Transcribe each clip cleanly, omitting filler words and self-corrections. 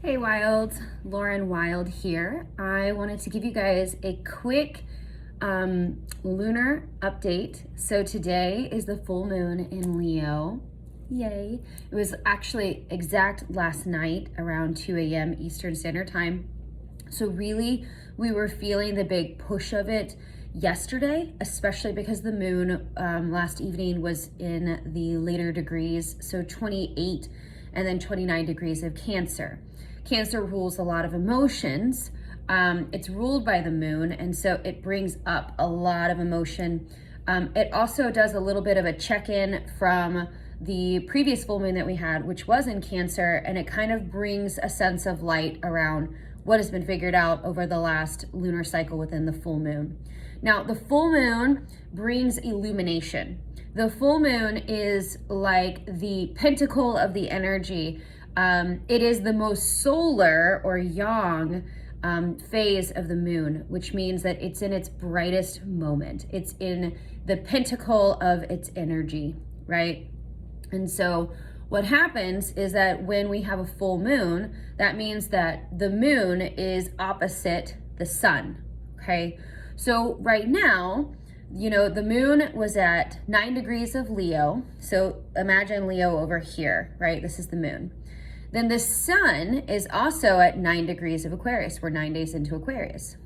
Hey Wilds, Lauren Wild here. I wanted to give you guys a quick lunar update. So today is the full moon in Leo. Yay. It was actually exact last night around 2 a.m. Eastern Standard Time. So really, we were feeling the big push of it yesterday, especially because the moon last evening was in the later degrees, so 28 and then 29 degrees of Cancer. Cancer rules a lot of emotions. It's ruled by the moon, and so it brings up a lot of emotion. It also does a little bit of a check-in from the previous full moon that we had, which was in Cancer, and it kind of brings a sense of light around what has been figured out over the last lunar cycle within the full moon. Now, the full moon brings illumination. The full moon is like the pinnacle of the energy. It is the most solar or yang phase of the moon, which means that it's in its brightest moment. It's in the pinnacle of its energy, right? And so what happens is that when we have a full moon, that means that the moon is opposite the sun, okay? So right now, you know, the moon was at 9 degrees of Leo. So imagine Leo over here, right? This is the moon. Then the sun is also at 9 degrees of Aquarius. We're 9 days into Aquarius.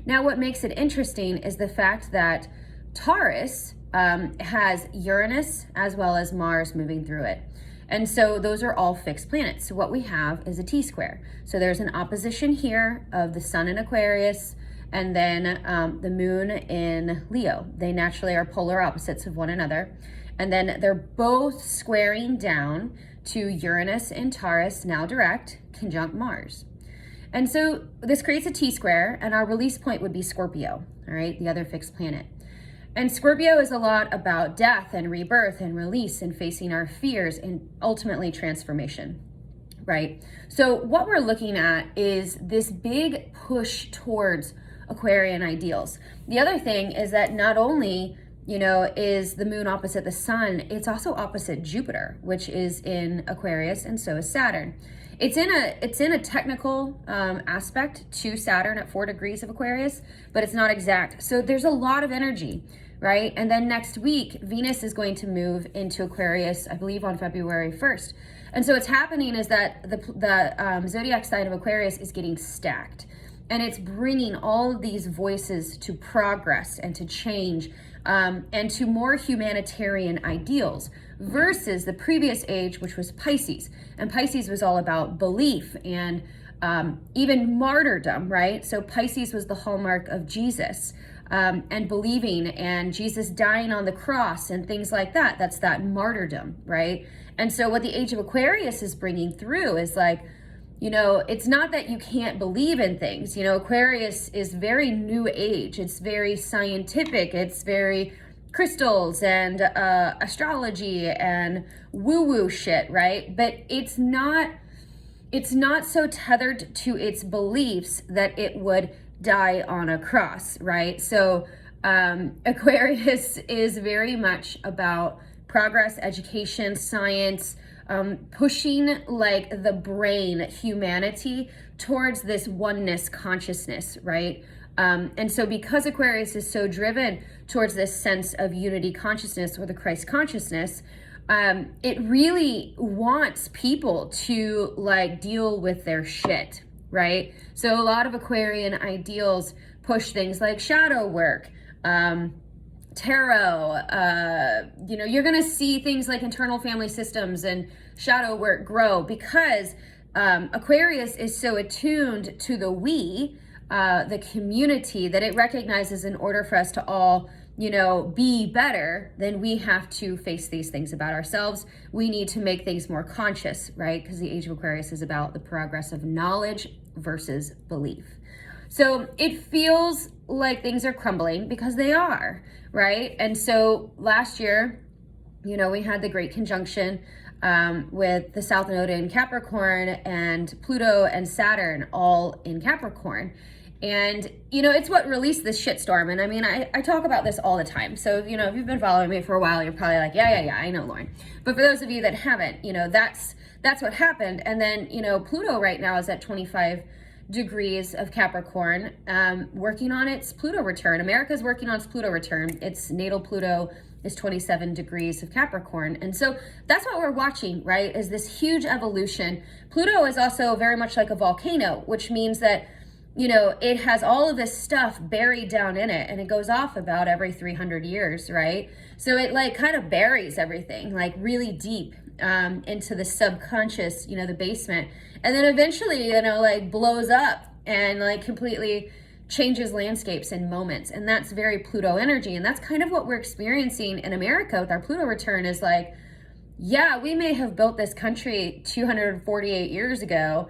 Now, what makes it interesting is the fact that Taurus has Uranus as well as Mars moving through it. And so those are all fixed planets. So what we have is a T-square. So there's an opposition here of the sun in Aquarius and then the moon in Leo. They naturally are polar opposites of one another. And then they're both squaring down to Uranus in Taurus, now direct, conjunct Mars. And so this creates a T-square, and our release point would be Scorpio, all right, the other fixed planet. And Scorpio is a lot about death and rebirth and release and facing our fears and ultimately transformation, right? So what we're looking at is this big push towards Aquarian ideals. The other thing is that not only is the moon opposite the sun, it's also opposite Jupiter, which is in Aquarius, and so is Saturn. It's in a technical aspect to Saturn at 4 degrees of Aquarius, but it's not exact. So there's a lot of energy, right? And then next week, Venus is going to move into Aquarius, I believe on February 1st. And so what's happening is that the zodiac sign of Aquarius is getting stacked. And it's bringing all of these voices to progress and to change and to more humanitarian ideals versus the previous age, which was Pisces. And Pisces was all about belief and even martyrdom, right? So Pisces was the hallmark of Jesus and believing and Jesus dying on the cross and things like that. That's that martyrdom, right? And so what the age of Aquarius is bringing through is like, it's not that you can't believe in things. Aquarius is very new age. It's very scientific. It's very crystals and astrology and woo-woo shit, right? But it's not so tethered to its beliefs that it would die on a cross, right? So Aquarius is very much about progress, education, science, pushing like the brain, humanity towards this oneness consciousness, right? And so because Aquarius is so driven towards this sense of unity consciousness or the Christ consciousness, it really wants people to like deal with their shit, right? So a lot of Aquarian ideals push things like shadow work, tarot, you're going to see things like internal family systems and shadow work grow because Aquarius is so attuned to the we, the community, that it recognizes in order for us to all, be better, then we have to face these things about ourselves. We need to make things more conscious, right? Because the age of Aquarius is about the progress of knowledge versus belief. So it feels like things are crumbling because they are, right? And so last year, we had the great conjunction with the South Node in Capricorn and Pluto and Saturn all in Capricorn. And, it's what released this shitstorm. And I mean, I talk about this all the time. So, if you've been following me for a while, you're probably like, yeah, I know, Lauren. But for those of you that haven't, that's what happened. And then, Pluto right now is at 25 degrees of Capricorn, working on its Pluto return. America's working on its Pluto return. Its natal Pluto is 27 degrees of Capricorn. And so that's what we're watching, right? Is this huge evolution. Pluto is also very much like a volcano, which means that, it has all of this stuff buried down in it, and it goes off about every 300 years, right? So it like kind of buries everything like really deep into the subconscious, the basement. And then eventually, like blows up and like completely changes landscapes in moments. And that's very Pluto energy. And that's kind of what we're experiencing in America with our Pluto return is like, yeah, we may have built this country 248 years ago.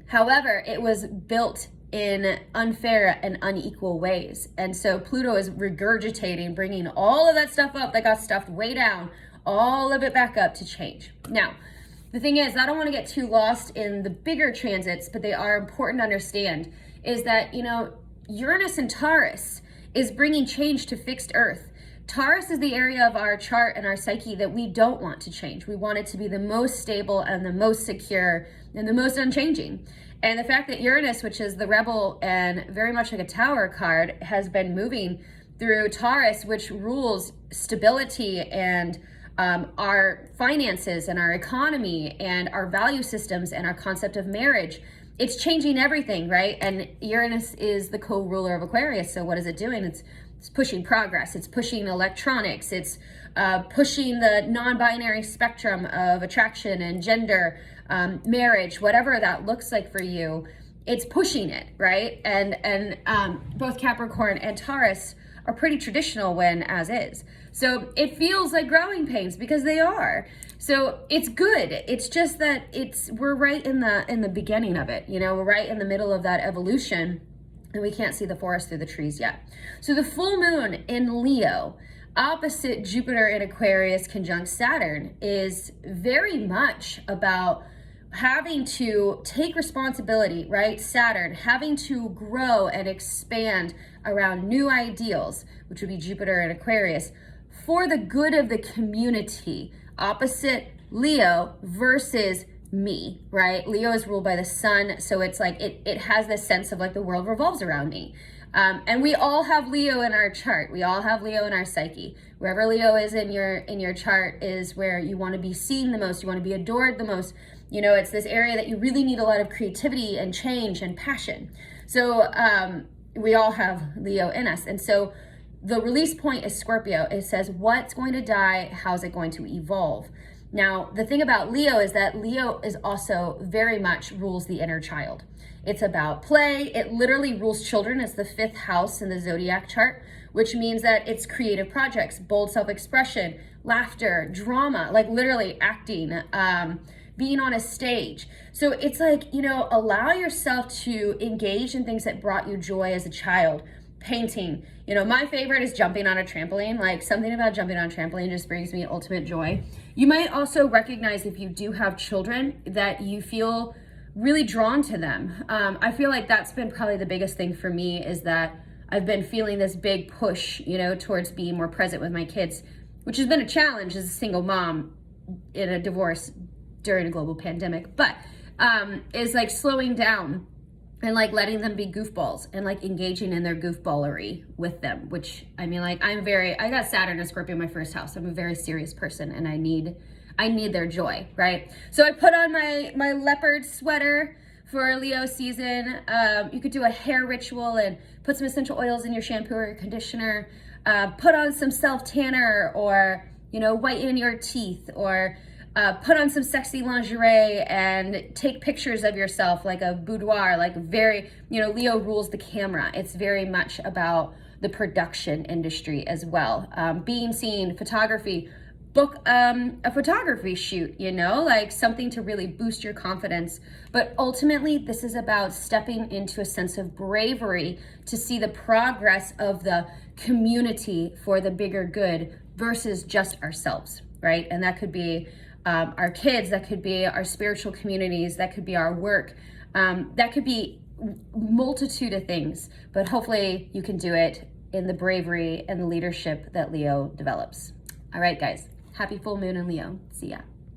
However, it was built in unfair and unequal ways. And so Pluto is regurgitating, bringing all of that stuff up that got stuffed way down, all of it back up to change. Now, the thing is, I don't want to get too lost in the bigger transits, but they are important to understand, is that, Uranus and Taurus is bringing change to fixed Earth. Taurus is the area of our chart and our psyche that we don't want to change. We want it to be the most stable and the most secure and the most unchanging. And the fact that Uranus, which is the rebel and very much like a Tower card, has been moving through Taurus, which rules stability and our finances and our economy and our value systems and our concept of marriage. It's changing everything, right? And Uranus is the co-ruler of Aquarius. So what is it doing? It's pushing progress. It's pushing electronics. It's pushing the non-binary spectrum of attraction and gender, marriage, whatever that looks like for you. It's pushing it, right? And both Capricorn and Taurus are pretty traditional when as is. So it feels like growing pains because they are. So it's good. It's just that we're right in the beginning of it. We're right in the middle of that evolution, and we can't see the forest through the trees yet. So the full moon in Leo, opposite Jupiter in Aquarius conjunct Saturn, is very much about having to take responsibility, right? Saturn having to grow and expand around new ideals, which would be Jupiter and Aquarius, for the good of the community. Opposite Leo versus me, right? Leo is ruled by the sun, so it's like it has this sense of like the world revolves around me. And we all have Leo in our chart. We all have Leo in our psyche. Wherever Leo is in your chart is where you want to be seen the most, you want to be adored the most. It's this area that you really need a lot of creativity and change and passion. So we all have Leo in us. And so the release point is Scorpio. It says, what's going to die? How's it going to evolve? Now, the thing about Leo is that Leo is also very much rules the inner child. It's about play. It literally rules children. It's the 5th house in the zodiac chart, which means that it's creative projects, bold self-expression, laughter, drama, like literally acting, being on a stage. So it's like, allow yourself to engage in things that brought you joy as a child. Painting. My favorite is jumping on a trampoline. Like something about jumping on a trampoline just brings me ultimate joy. You might also recognize, if you do have children, that you feel really drawn to them. I feel like that's been probably the biggest thing for me, is that I've been feeling this big push, towards being more present with my kids, which has been a challenge as a single mom in a divorce during a global pandemic, but is like slowing down and like letting them be goofballs and like engaging in their goofballery with them, which I got Saturn and Scorpio in my first house. I'm a very serious person, and I need their joy, right? So I put on my leopard sweater for Leo season. You could do a hair ritual and put some essential oils in your shampoo or your conditioner, put on some self tanner, or, whiten your teeth, or put on some sexy lingerie and take pictures of yourself, like a boudoir, like very, Leo rules the camera. It's very much about the production industry as well. Being seen, photography, book a photography shoot, like something to really boost your confidence. But ultimately, this is about stepping into a sense of bravery to see the progress of the community for the bigger good versus just ourselves, right? And that could be our kids, that could be our spiritual communities, that could be our work, that could be multitude of things, but hopefully you can do it in the bravery and the leadership that Leo develops. All right, guys, happy full moon in Leo. See ya.